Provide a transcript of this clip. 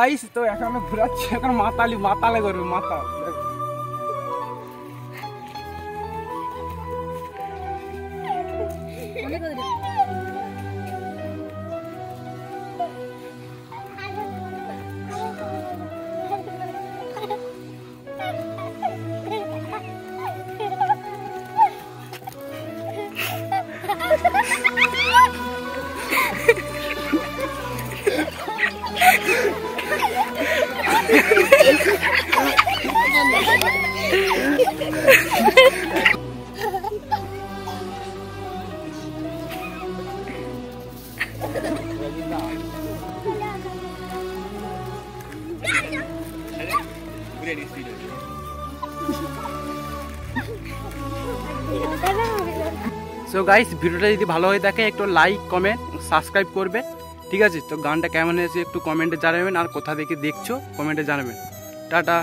Guys তো এখন ঘুরাচ্ছি, এখন মাতালে করবে মাথা। সো গাইস ভিডিওটা যদি ভালো হয়ে থাকে একটু লাইক কমেন্ট সাবস্ক্রাইব করবে, ঠিক আছে? তো গানটা কেমন হয়েছে একটু কমেন্টে জানাবেন, আর কোথা থেকে দেখছো কমেন্টে জানাবেন। টাটা।